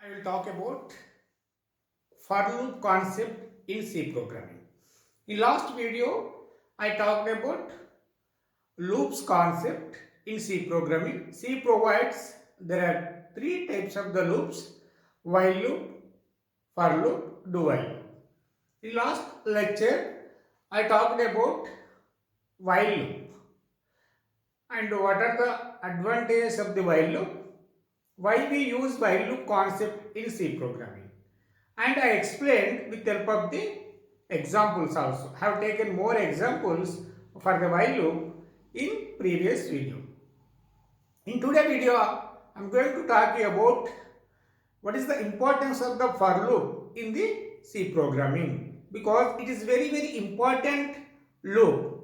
I will talk about for loop concept in C programming. In last video, I talked about loops concept in C programming. C provides there are three types of the loops: while loop, for loop, do while loop. In last lecture, I talked about while loop and what are the advantages of the while loop, why we use while loop concept in C programming, and I explained with the help of the examples also. I have taken more examples for the while loop in previous video. In today's video, I am going to talk about what is the importance of the for loop in the C programming, because it is very important loop.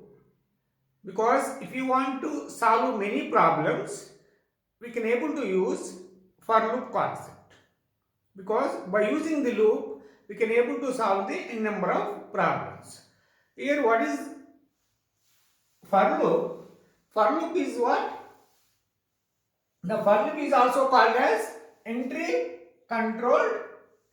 Because if you want to solve many problems, we can able to use for loop concept, because by using the loop we can able to solve the n number of problems. Here what is for loop? For loop is what? The for loop is also called as entry controlled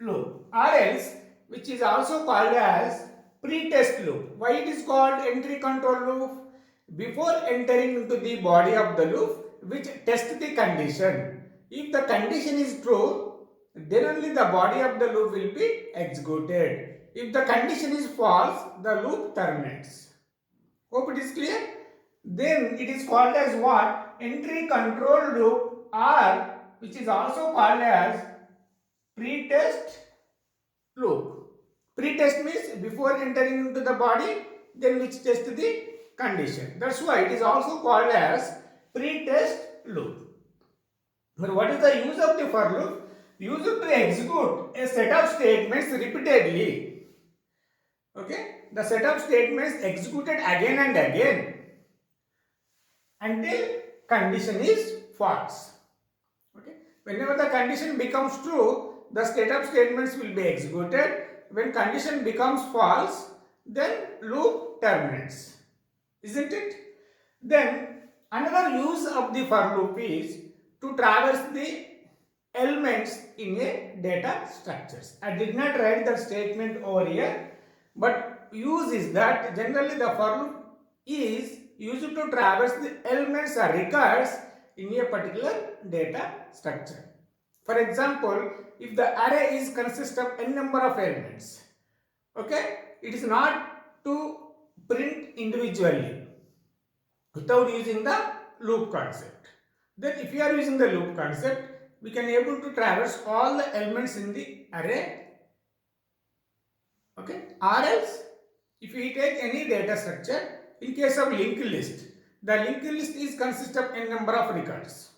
loop, or else which is also called as pre-test loop. Why it is called entry control loop? Before entering into the body of the loop, which tests the condition. If the condition is true, then only the body of the loop will be executed. If the condition is false, the loop terminates. Hope it is clear? Then it is called as what? Entry control loop, or which is also called as pre-test loop. Pre-test means before entering into the body, then which tests the condition. That's why it is also called as pre-test loop. But what is the use of the for loop? Use it to execute a set of statements repeatedly. Okay? The set of statements executed again and again until condition is false. Okay? Whenever the condition becomes true, the set of statements will be executed. When condition becomes false, then loop terminates. Isn't it? Then another use of the for loop is to traverse the elements in a data structures. I did not write that statement over here, but use is that generally the for loop is used to traverse the elements or records in a particular data structure. For example, if the array is consist of n number of elements, okay, it is not to print individually without using the loop concept. Then if you are using the loop concept, we can able to traverse all the elements in the array. Okay, or else if we take any data structure, in case of linked list, the linked list is consist of n number of records.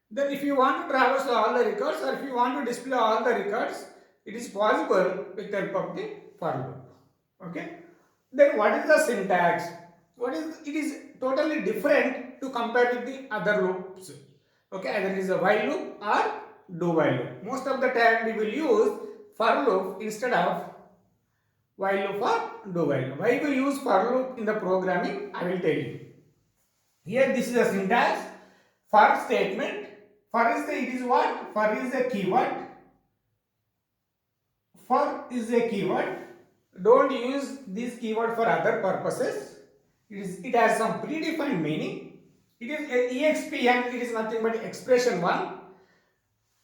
Then if you want to traverse all the records, or if you want to display all the records, it is possible with the help of the for loop. Okay. Then what is the syntax? It is totally different to compare with the other loops. Okay, either it is a while loop or do while loop. Most of the time we will use for loop instead of while loop or do while loop. Why we use for loop in the programming, I will tell you. Here this is a syntax. For statement. For is it is what? For is a keyword. For is a keyword. Don't use this keyword for other purposes. It has some predefined meaning. It is EXPN, it is nothing but expression 1.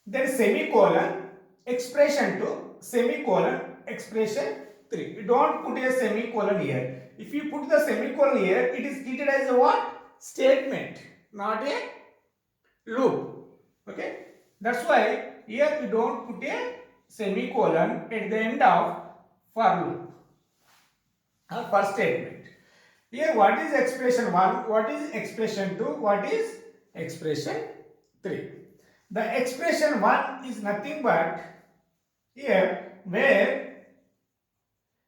Then semicolon, expression 2, semicolon, expression 3. You don't put a semicolon here. If you put the semicolon here, it is treated as a what? Statement, not a loop. Okay? That's why here you don't put a semicolon at the end of for loop or for statement. Here what is expression 1, what is expression 2, what is expression 3. The expression 1 is nothing but here where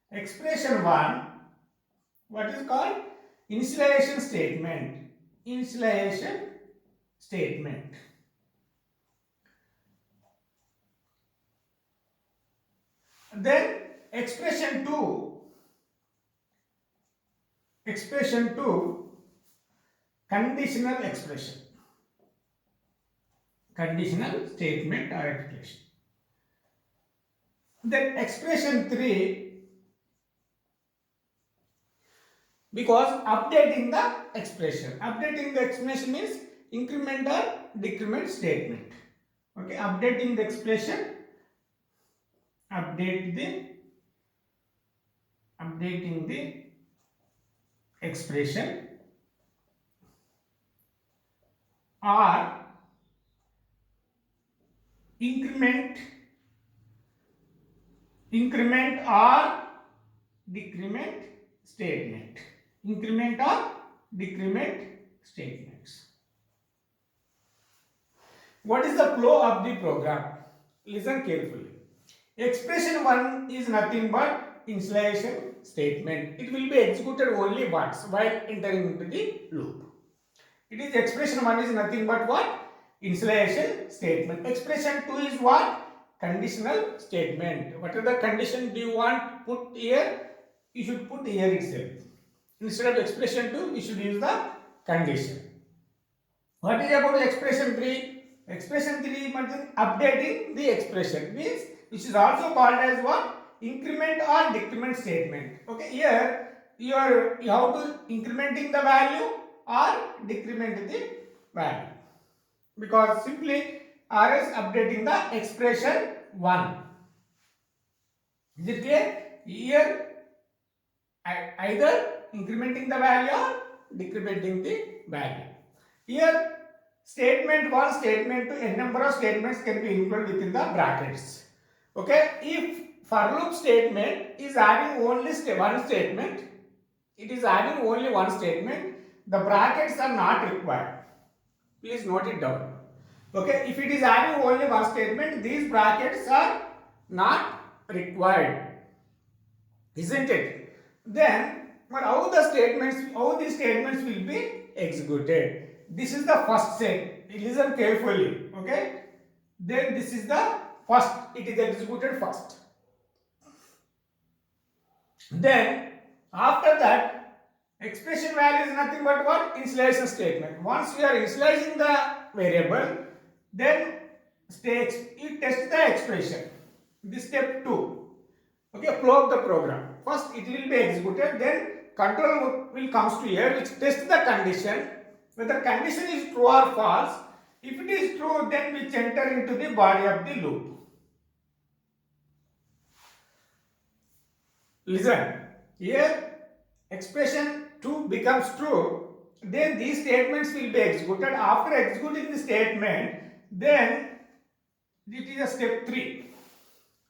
expression 1, what is called? Initialization statement. Initialization statement. Then expression 2, conditional expression. conditional statement or expression. Then expression 3, because updating the expression. Updating the expression means increment or decrement statement. Okay, updating the expression, updating the expression or increment or decrement statement. Increment or decrement statements. What is the flow of the program? Listen carefully. Expression 1 is nothing but initialization statement. It will be executed only once while entering into the loop. It is expression 1 is nothing but what? Initialization statement. Expression 2 is what? Conditional statement. What are the condition do you want put here? You should put here itself. Instead of expression 2, you should use the condition. What is about expression 3? Expression 3 is updating the expression, means which is also called as what? Increment or decrement statement. Okay, here you have to incrementing the value or decrement the value, because simply R is updating the expression 1. Is it clear? Here either incrementing the value or decrementing the value. Here statement 1, statement 2, n number of statements can be included within the brackets. Okay, if for loop statement is having only one statement, it is having only one statement, the brackets are not required. Please note it down. Okay, if it is having only one statement, these brackets are not required, isn't it? Then, but how these statements will be executed? This is the first set. Listen carefully. Okay. Then this is the first. It is executed first. Then after that, expression value is nothing but what? Initialization statement. Once we are initializing the variable, then it tests the expression. This step 2. Okay, flow of the program. First it will be executed, then control will comes to here, which tests the condition, whether condition is true or false. If it is true, then we enter into the body of the loop. Listen, here expression 2 becomes true, then these statements will be executed. After executing the statement, then it is a step 3,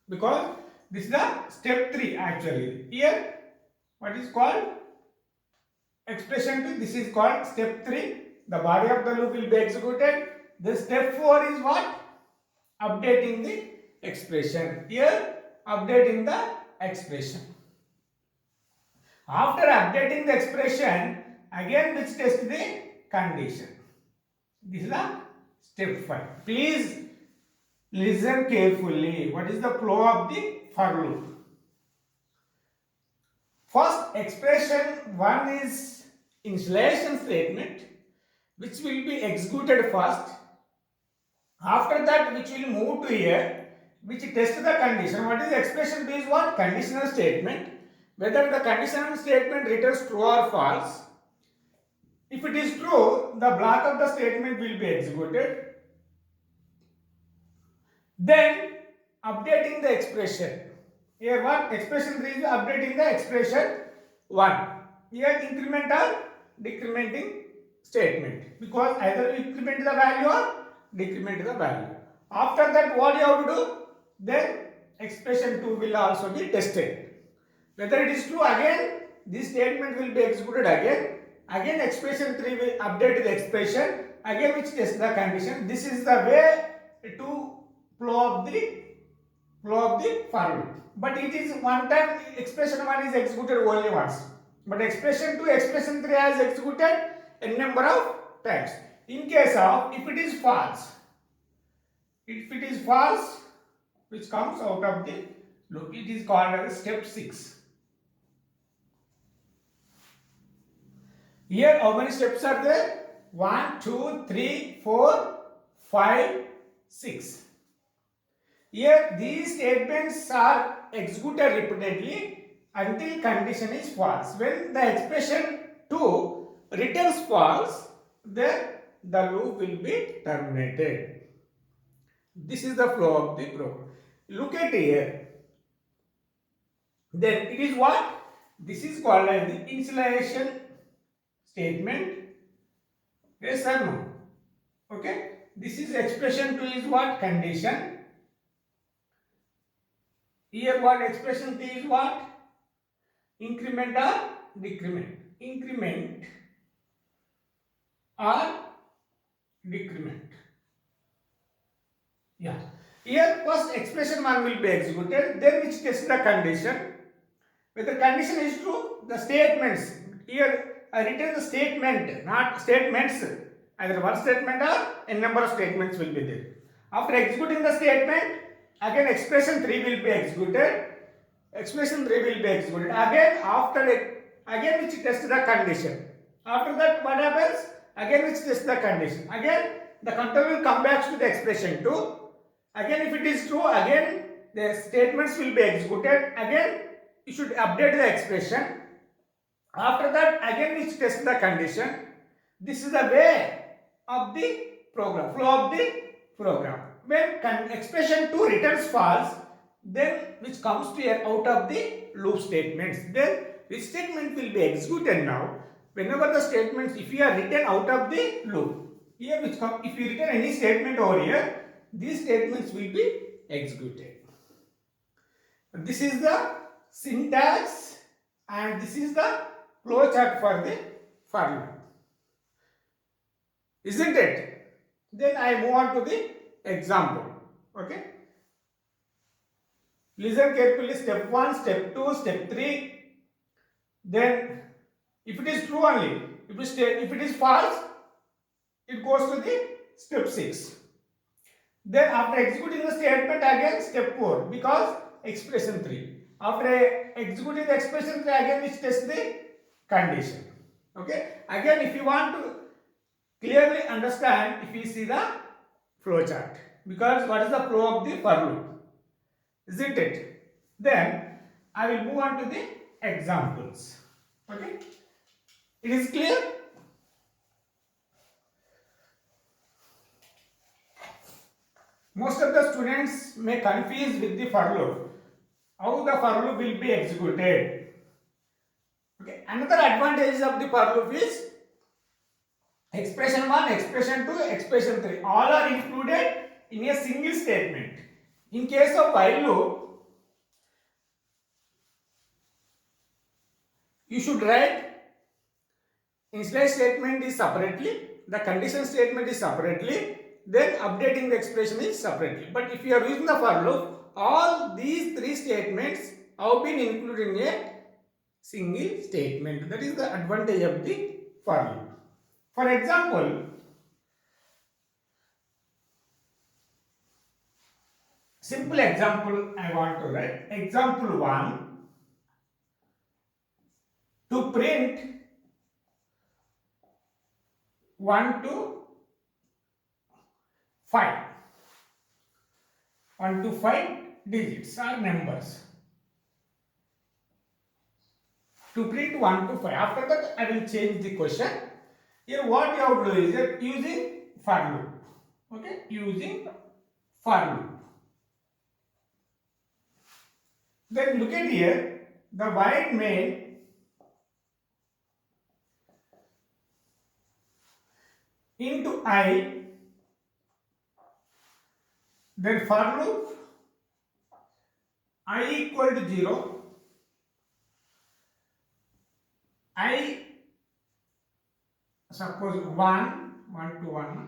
because this is the step 3 actually. Here what is called expression 2, this is called step 3. The body of the loop will be executed. The step 4 is what? Updating the expression. Here updating the expression. After updating the expression, again which tests the condition. This is the step 5. Please listen carefully. What is the flow of the for loop? First, expression 1 is initialization statement, which will be executed first. After that, which will move to here, which tests the condition. What is expression 2 is what? Conditional statement. Whether the conditional statement returns true or false. If it is true, the block of the statement will be executed. Then updating the expression. Here what? Expression 3 is updating the expression 1. Here increment or decrementing statement, because either you increment the value or decrement the value. After that, what you have to do? Then expression 2 will also be tested. Whether it is true, again this statement will be executed again. Again expression 3 will update the expression, again which tests the condition. This is the way to flow of the for loop. But it is one time expression 1 is executed only once. But expression 2, expression 3 has executed a number of times. In case of if it is false, which comes out of the loop, it is called as step 6. Here how many steps are there? 1, 2, 3, 4, 5, 6. Here these statements are executed repeatedly until condition is false. When the expression 2 returns false, then the loop will be terminated. This is the flow of the program. Look at here. Then it is what? This is called as the initialization statement. Yes or no? Okay. This is expression 2 is what? Condition. Here what expression 3 is what? Increment or decrement. Increment or decrement. Yeah. Here first expression 1 will be executed, then which tests the condition. When the condition is true, the statements. Here I written the statement, not statements. Either one statement or a number of statements will be there. After executing the statement, again expression 3 will be executed. Expression 3 will be executed. Again after again which tests the condition. After that what happens? Again which tests the condition. Again the control will come back to the expression 2. Again if it is true, again the statements will be executed. Again you should update the expression. After that again which test the condition. This is the way of the program, flow of the program. When expression 2 returns false, then which comes to out of the loop statements. Then this statement will be executed now. Whenever the statements, if you are written out of the loop, here which come, if you written any statement over here, these statements will be executed. This is the syntax and this is the flowchart for the for loop. Isn't it? Then I move on to the example. Okay. Listen carefully. Step 1, step 2, step 3. Then if it is true only, if it is false, it goes to the step 6. Then after executing the statement again step 4 because expression 3. After executing the expression 3 again which tests the condition. Okay. Again if you want to clearly understand, if you see the flowchart, because what is the flow of the for loop, isn't it? Then I will move on to the examples. Okay, it is clear. Most of the students may confuse with the for loop, how the for loop will be executed. Okay, another advantage of the for loop is expression 1, expression 2, expression 3 all are included in a single statement. In case of while loop, you should write initialize statement is separately, the condition statement is separately, then updating the expression is separately. But if you are using the for loop, all these 3 statements have been included in a single statement. That is the advantage of the for loop. For example, simple example I want to write. Example 1, to print 1 to 5. 1 to 5 digits or numbers. To print 1 to 5. After that I will change the question. Here what you have to do is using for loop. Okay, using for loop. Then look at here, the void main into I, then for loop I equal to 0, I suppose 1 to 1,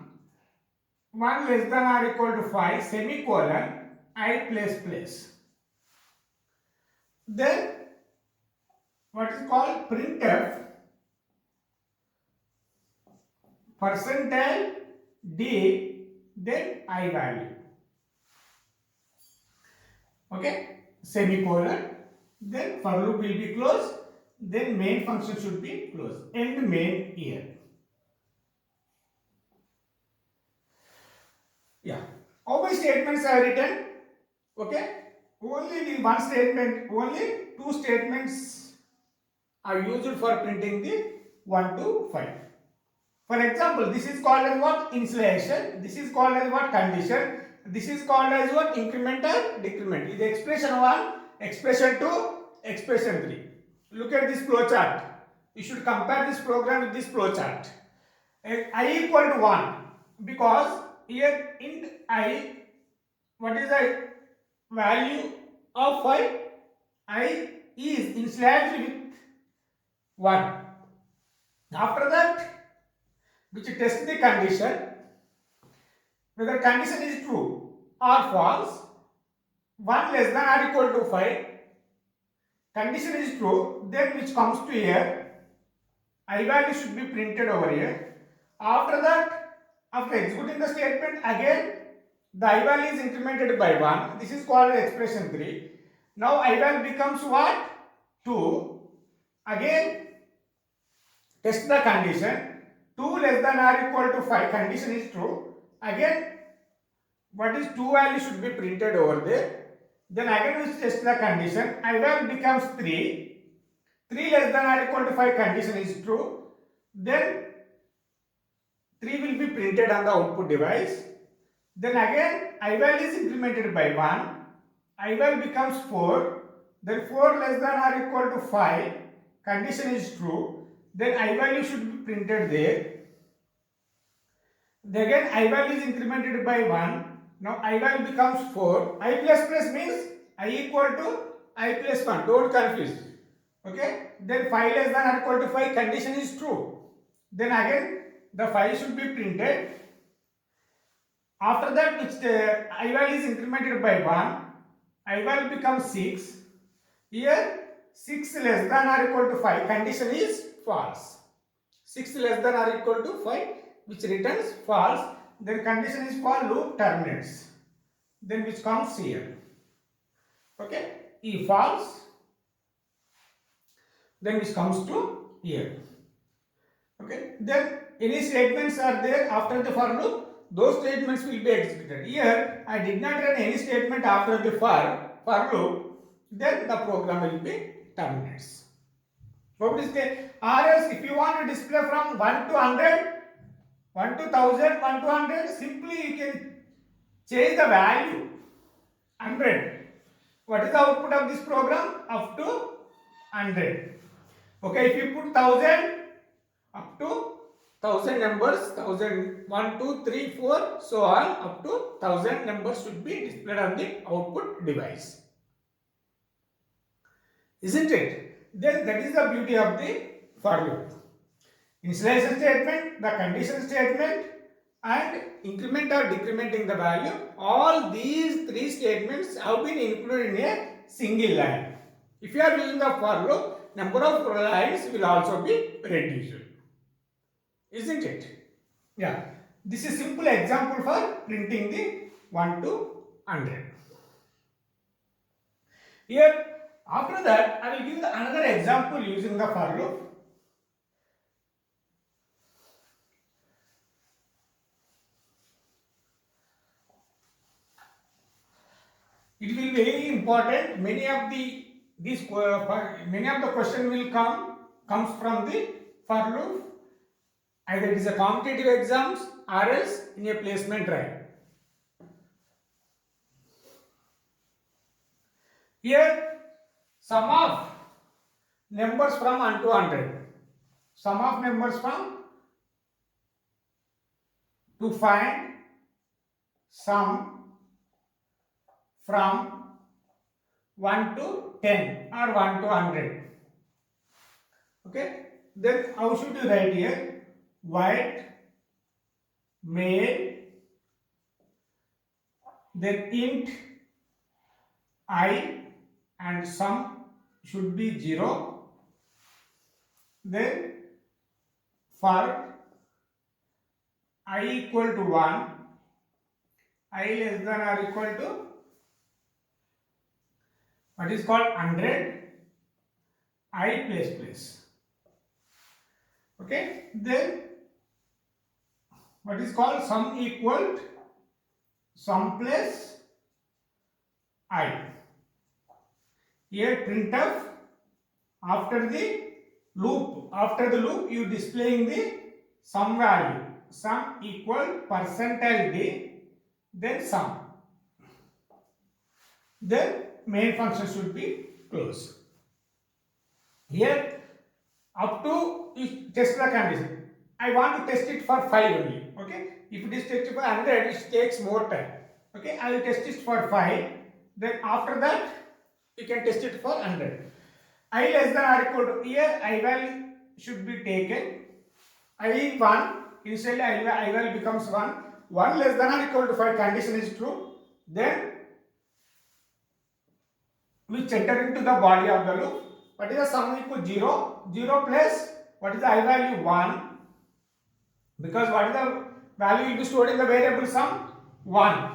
1 less than or equal to 5, semicolon, I place. Then what is called printf percentile d, then I value. Okay, semicolon, then for loop will be closed, then main function should be closed, end main here. Yeah, How many statements I have written? Okay, only the one statement, only two statements are used for printing the 1 to 5. For example, this is called as what? Initialization. This is called as what? Condition. This is called as what? Increment or decrement. Is expression 1, expression 2, expression 3. Look at this flowchart. You should compare this program with this flowchart. I equal to 1 because here int I, what is the value of 5? I is initialized with 1. After that, which test the condition, whether condition is true or false, 1 less than or equal to 5, condition is true, then which comes to here, I value should be printed over here. After that, after executing the statement, again the I value is incremented by 1. This is called expression 3. Now I value becomes what? 2. Again test the condition. 2 less than or equal to 5, condition is true. Again, what is 2 value should be printed over there. Then again we test the condition. I value becomes 3. 3 less than or equal to 5, condition is true. Then 3 will be printed on the output device. Then again I value is incremented by 1. I value becomes 4. Then 4 less than or equal to 5, condition is true. Then I value should be printed there. Then again I value is incremented by 1. Now I value becomes 4. I plus plus means I equal to I plus 1. Don't confuse. Okay. Then 5 less than or equal to 5, condition is true. Then again the 5 should be printed. After that, which I value is incremented by 1. I value becomes 6. Here 6 less than or equal to 5, condition is false. 6 less than or equal to 5, which returns false. Then condition is for loop terminates. Then which comes here. Okay. If false, then which comes to here. Okay. Then any statements are there after the for loop, those statements will be executed. Here I did not run any statement after the for loop. Then the program will be terminates. What is the or else if you want to display from 1 to 100, 1 to 1000, 1 to 100, simply you can change the value 100. What is the output of this program? Up to 100. Okay, if you put 1000, up to 1000 numbers, 1000, 1, 2, 3, 4, so on, up to 1000 numbers should be displayed on the output device. Isn't it? Then that is the beauty of the for loop. Initialization statement, the condition statement, and increment or decrementing the value. All these three statements have been included in a single line. If you are using the for loop, number of lines will also be reduced. Isn't it? Yeah. This is simple example for printing the 1 to 100. Here, after that, I will give another example using the for loop. It will be very important. Many of the question will comes from the for loop. Either it is a competitive exams or else in a placement drive. Here, sum of numbers from 1 to 100. Sum of numbers from to find sum from 1 to 10 or 1 to 100. Okay. Then how should you write here? White, male, then int I and sum should be 0. Then for I equal to 1, I less than or equal to what is called 100, I plus plus. Okay. Then what is called sum equal sum plus I. Here printf after the loop you displaying the sum value, sum equal percentile d, then sum, then main function should be closed. Here up to is test the condition. I want to test it for 5 only. Okay, if it is tested for 100 it takes more time. Okay, I will test it for 5, then after that you can test it for 100. I less than or equal to, here I value should be taken. I 1, initially I value becomes 1. 1 less than or equal to 5 condition is true. Then we enter into the body of the loop. What is the sum equal 0? 0 plus what is the I value 1? Because what is the value will be stored in the variable sum? 1.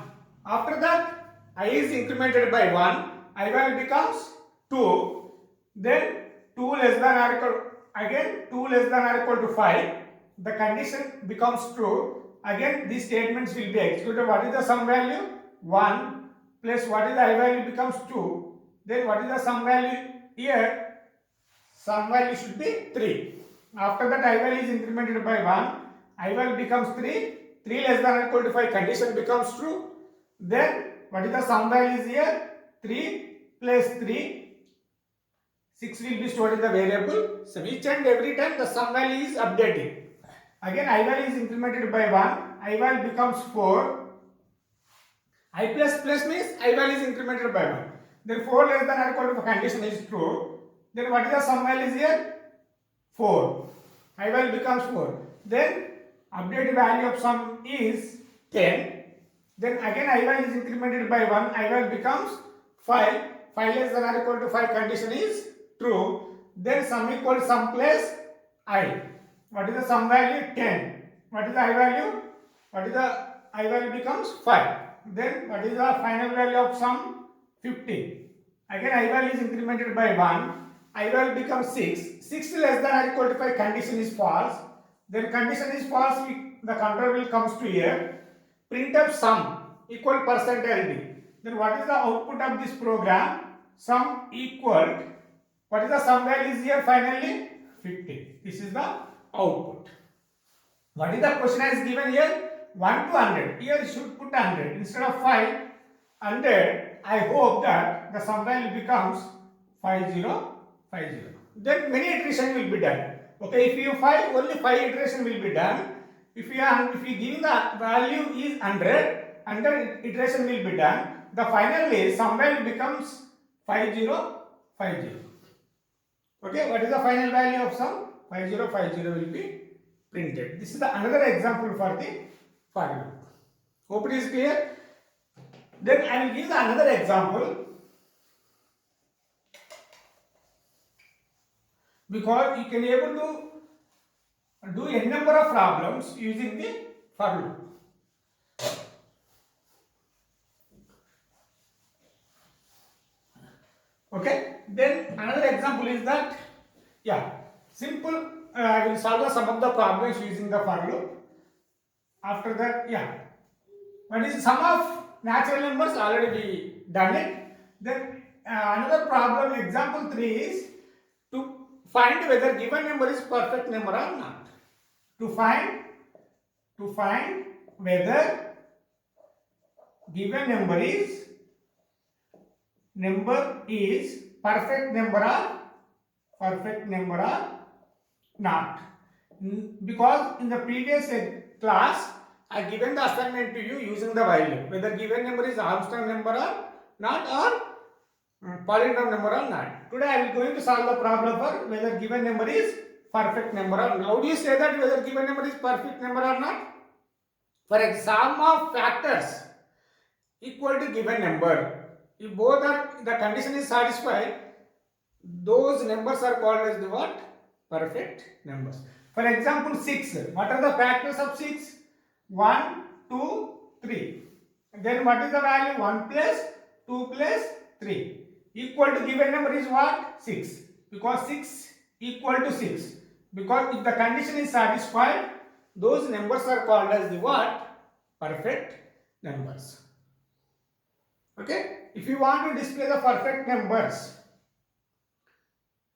After that I is incremented by 1. I value becomes 2. Then 2 less than or equal, again 2 less than or equal to 5. The condition becomes true. Again these statements will be executed. What is the sum value? 1 plus what is the I value becomes 2. Then what is the sum value here? Sum value should be 3. After that I value is incremented by 1. I value becomes 3. 3 less than or equal to 5 condition becomes true. Then what is the sum value is here? 3 plus 3. 6 will be stored in the variable. So each and every time the sum value is updated. Again I value is incremented by 1. I value becomes 4. I plus plus means I value is incremented by 1. Then 4 less than or equal to condition is true. Then what is the sum value is here? 4. I value becomes 4. Then updated value of sum is 10. Then again I value is incremented by 1. I value becomes 5. 5 less than or equal to 5 condition is true. Then sum equal to sum plus I. What is the sum value? 10. What is the I value? What is the I value becomes 5. Then what is the final value of sum? 15. Again I value is incremented by 1. I value becomes 6. 6 less than or equal to 5 condition is false. Then condition is false, the control will comes to here. Printf sum equal percentile d. Then what is the output of this program? Sum equal, what is the sum value is here finally? 15. This is the output. What is the question is given here? 1 to 100. Here you should put 100 instead of 5. 100. I hope that the sum value becomes 5050. Then many iteration will be done. Okay, if you 5, only 5 iteration will be done. If you give the value is 100 iteration will be done. The finally sum value becomes 5050. Okay, what is the final value of sum? 5050 will be printed. This is another example for the for loop. Hope it is clear. Then I will give another example, because you can able to do a number of problems using the for loop. Okay, then another example is that, simple. I will solve some of the problems using the for loop. After that, what is sum of natural numbers? Already we done it. Then another problem, example 3 is to find whether given number is perfect number or not. To find whether given number is perfect number or not. Because in the previous class I given the assignment to you using the while loop, whether given number is Armstrong number or not, or polynomial number or not. Today I will going to solve the problem for whether given number is perfect number or not. How do you say that whether given number is perfect number or not? For a sum of factors equal to given number, if both are the condition is satisfied, those numbers are called as the what? Perfect numbers. For example 6, what are the factors of 6? 1, 2, 3. Then what is the value? 1 plus 2 plus 3 equal to given number is what? 6. Because 6 equal to 6. Because if the condition is satisfied, those numbers are called as the what? Perfect numbers. Okay, if you want to display the perfect numbers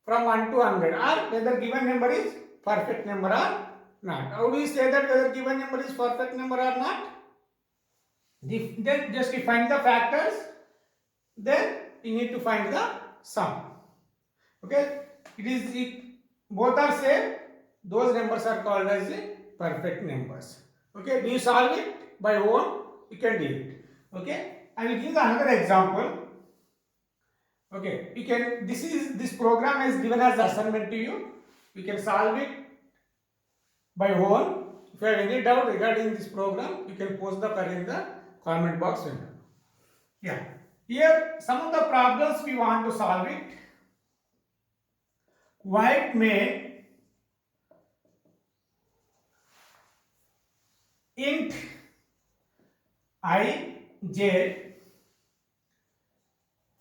from 1 to 100 or whether given number is perfect number or not. How do you say that whether given number is perfect number or not? Then just define the factors, then you need to find the sum. Okay, both are same, those numbers are called as the perfect numbers. Okay, do you solve it by own? You can do it. Okay, I will give another example. Okay, you can, this program is given as assignment to you. You can solve it by own. If you have any doubt regarding this program, you can post the query in the comment box window. Yeah, here some of the problems we want to solve it. White main int I j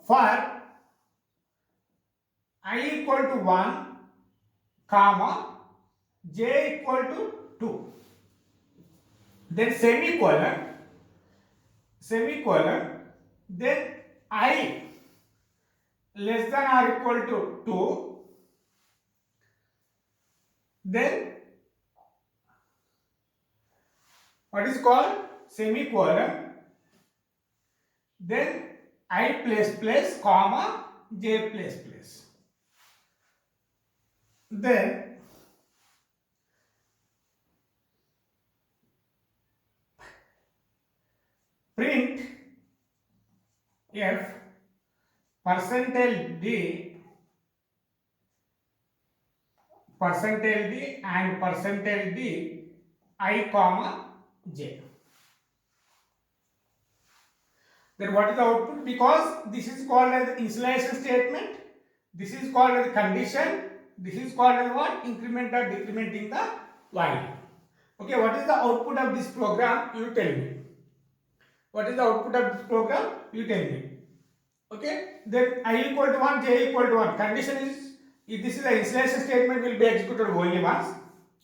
for I equal to 1 comma j equal to 2, then semicolon, then I less than or equal to 2, then what is called semicolon, then I plus comma j plus, then print f percentage d and percentage d I comma j. Then what is the output? Because this is called as initialization statement, this is called as condition, this is called as what? Increment or decrementing the value. Okay, what is the output of this program? You tell me. What is the output of this program? You tell me. Okay, then I equal to 1, j equal to 1. Condition is, if this is the initialization statement will be executed only once.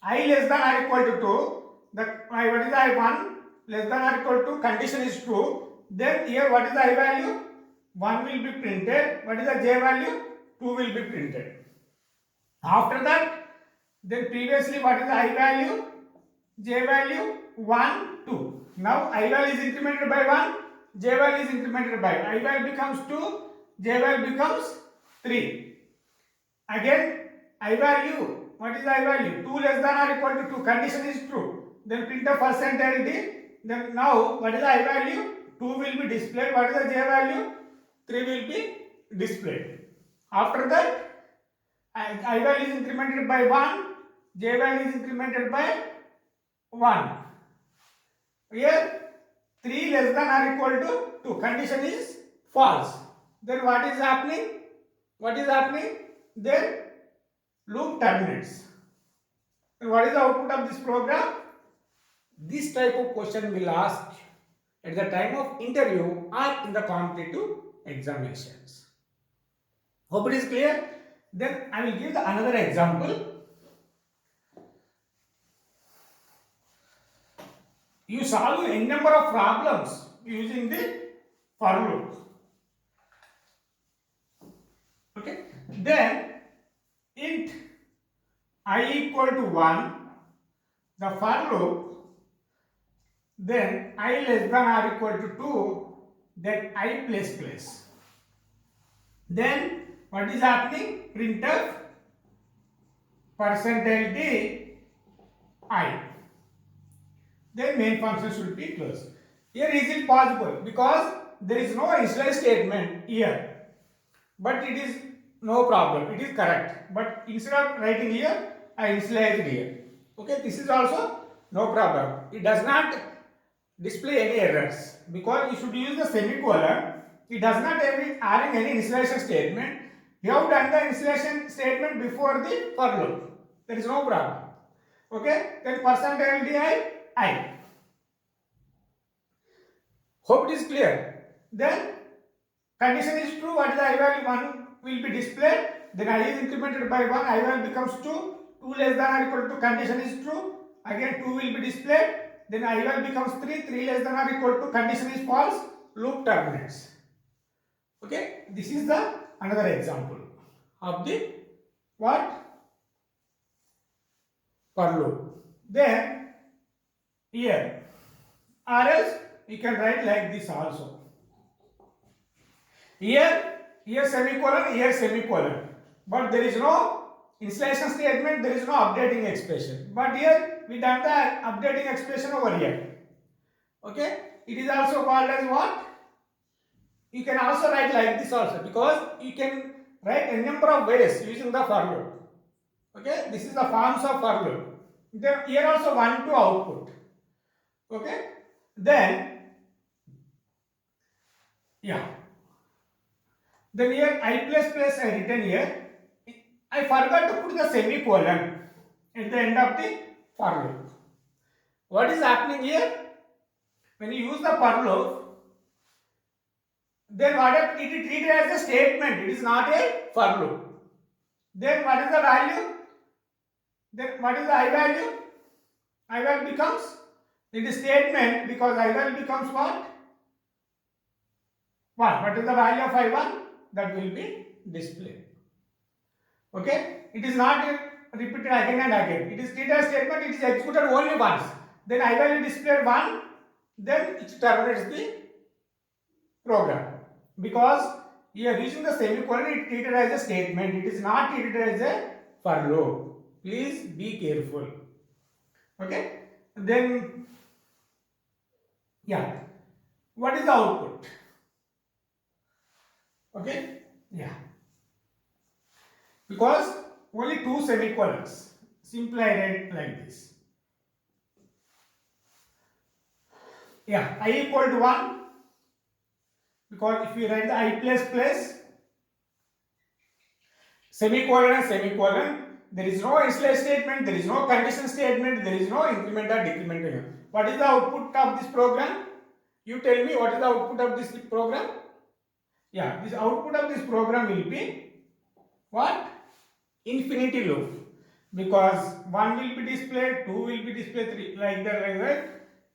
I less than or equal to 2. What is the I 1 less than or equal to? Condition is true. Then here what is the I value? 1 will be printed. What is the j value? 2 will be printed. After that, then previously what is the I value? J value 1, 2. Now I value is incremented by 1, j value is incremented by I value becomes 2, j value becomes 3. Again I value, what is the I value? 2 less than or equal to 2, condition is true. Then print a percentage d. Then now what is the I value? 2 will be displayed. What is the j value? 3 will be displayed. After that I value is incremented by 1, j value is incremented by 1. Here 3 less than or equal to 2, condition is false. Then what is happening? Then loop terminates. And what is the output of this program? This type of question will ask at the time of interview or in the competitive examinations. Hope it is clear. Then I will give another example. You solve a number of problems using the for loop. Okay. Then int I equal to 1, the for loop, then I less than or equal to 2, then I plus. Then what is happening? Printf percentage d I. Then main function should be closed. Here is it possible? Because there is no initialize statement here, but it is no problem, it is correct. But instead of writing here, I initialized here. Okay, this is also no problem. It does not display any errors because you should use the semicolon. It does not having any initialization statement. You have done the initialization statement before the for loop. There is no problem. Okay, then percentage di I. Hope it is clear. Then condition is true. What is the I value? 1 will be displayed. Then I is incremented by 1. I value becomes 2. 2 less than or equal to, condition is true. Again 2 will be displayed. Then I value becomes 3. 3 less than or equal to, condition is false. Loop terminates. this is the another example of the what? For loop. Then here, or else you can write like this also. Here semicolon, here semicolon. But there is no initialization statement, there is no updating expression. But here we done the updating expression over here. Okay? It is also called as what? You can also write like this also, because you can write a number of ways using the for loop. Okay? This is the forms of for loop. Then here also 1 to output. Okay? Then here I written here. I forgot to put the semicolon at the end of the for loop. What is happening here? When you use the for loop, then what it is treated as a statement. It is not a for loop. Then what is the value? Then what is the I value? I value becomes, it is statement, because I value becomes what? 1. What is the value of I1? That will be displayed. Okay? It is not repeated again and again. It is treated as statement, it is executed only once. Then I value displayed 1, then it terminates the program. Because here using the semicolon, it is treated as a statement. It is not treated as a for loop. Please be careful. Okay? Then, what is the output? Okay? Because only 2 semicolons. Simply I write like this. I equal to 1. Because if you write the I semicolon and semicolon, there is no initialize statement, there is no condition statement, there is no increment or decrement. What is the output of this program? You tell me what is the output of this program? This output of this program will be what? Infinity loop. Because 1 will be displayed, 2 will be displayed, 3, like that.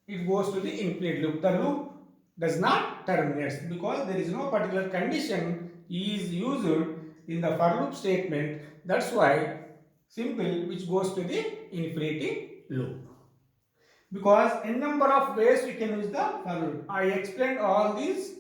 It goes to the infinite loop. The loop does not terminate because there is no particular condition is used in the for loop statement. That's why simple, which goes to the infinity loop. Because n number of ways we can use the for loop. I explained all these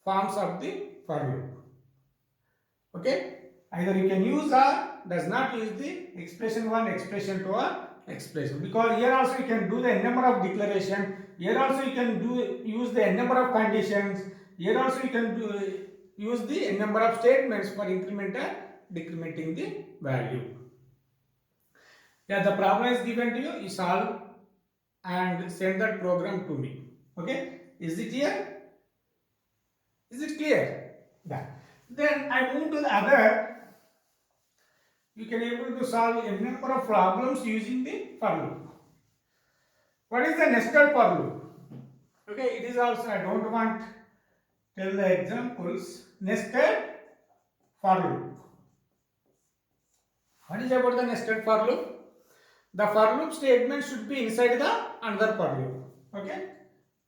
forms of the for loop. Okay? Either you can use or does not use the expression 1, expression 2 or expression. Because here also you can do the n number of declaration. Here also you can use the n number of conditions. Here also you can use the n number of statements for increment and decrementing the value. The problem is given to you. You solve and send that program to me. Okay? Is it here? Is it clear? Then I move to the other. You can able to solve a number of problems using the for loop. What is the nested for loop? Okay, it is also, I don't want to tell the examples. Nested for loop. What is about the nested for loop? The for loop statement should be inside the another for loop. Okay.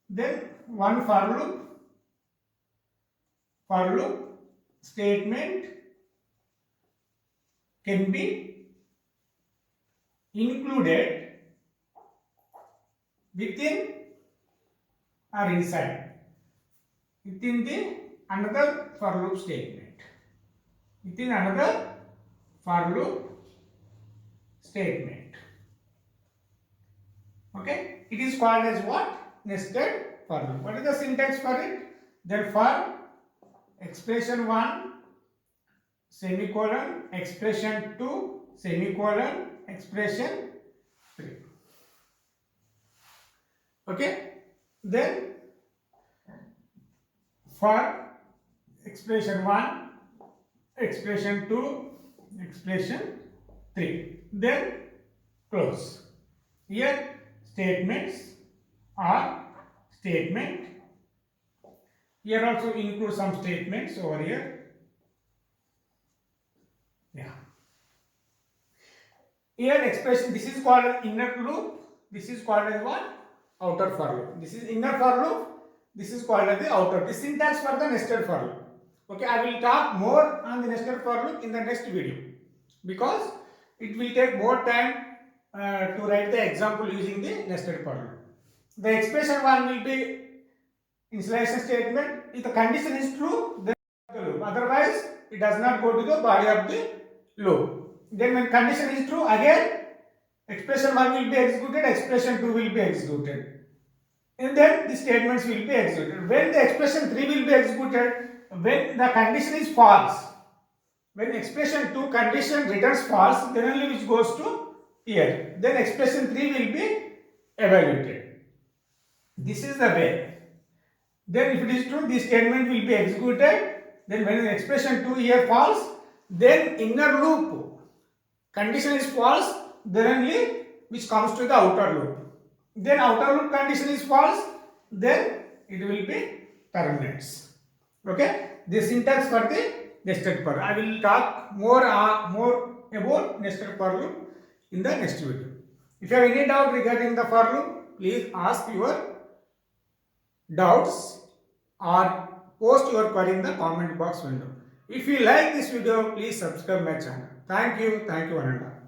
Then one for loop statement can be included within or inside within the another for loop statement. Within another for loop statement. Okay, it is called as what? Nested for loop. What is the syntax for it? Then for expression 1 semicolon, expression 2 semicolon, expression 3. Okay, then for expression 1, expression 2, expression 3. Then close. Here statements are statement. Here also include some statements over here. Here expression, this is called an inner loop. This is called as what? Outer for loop. This is inner for loop. This is called as the outer. This syntax for the nested for loop. Okay, I will talk more on the nested for loop in the next video because it will take more time to write the example using the nested for loop. The expression one will be initialization statement. If the condition is true, then the loop. Otherwise, it does not go to the body of the loop. Then when condition is true, again expression 1 will be executed, expression 2 will be executed. And then the statements will be executed. When the expression 3 will be executed, when the condition is false. When expression 2 condition returns false, then only which goes to here. Then expression 3 will be evaluated. This is the way. Then if it is true, this statement will be executed. Then when the expression 2 here false, then inner loop condition is false, then only which comes to the outer loop. Then outer loop condition is false, then it will be terminates. Okay, the syntax for the nested for. I will talk more about nested for loop in the next video. If you have any doubt regarding the for loop, please ask your doubts or post your query in the comment box window. If you like this video, please subscribe my channel. Thank you, one and all.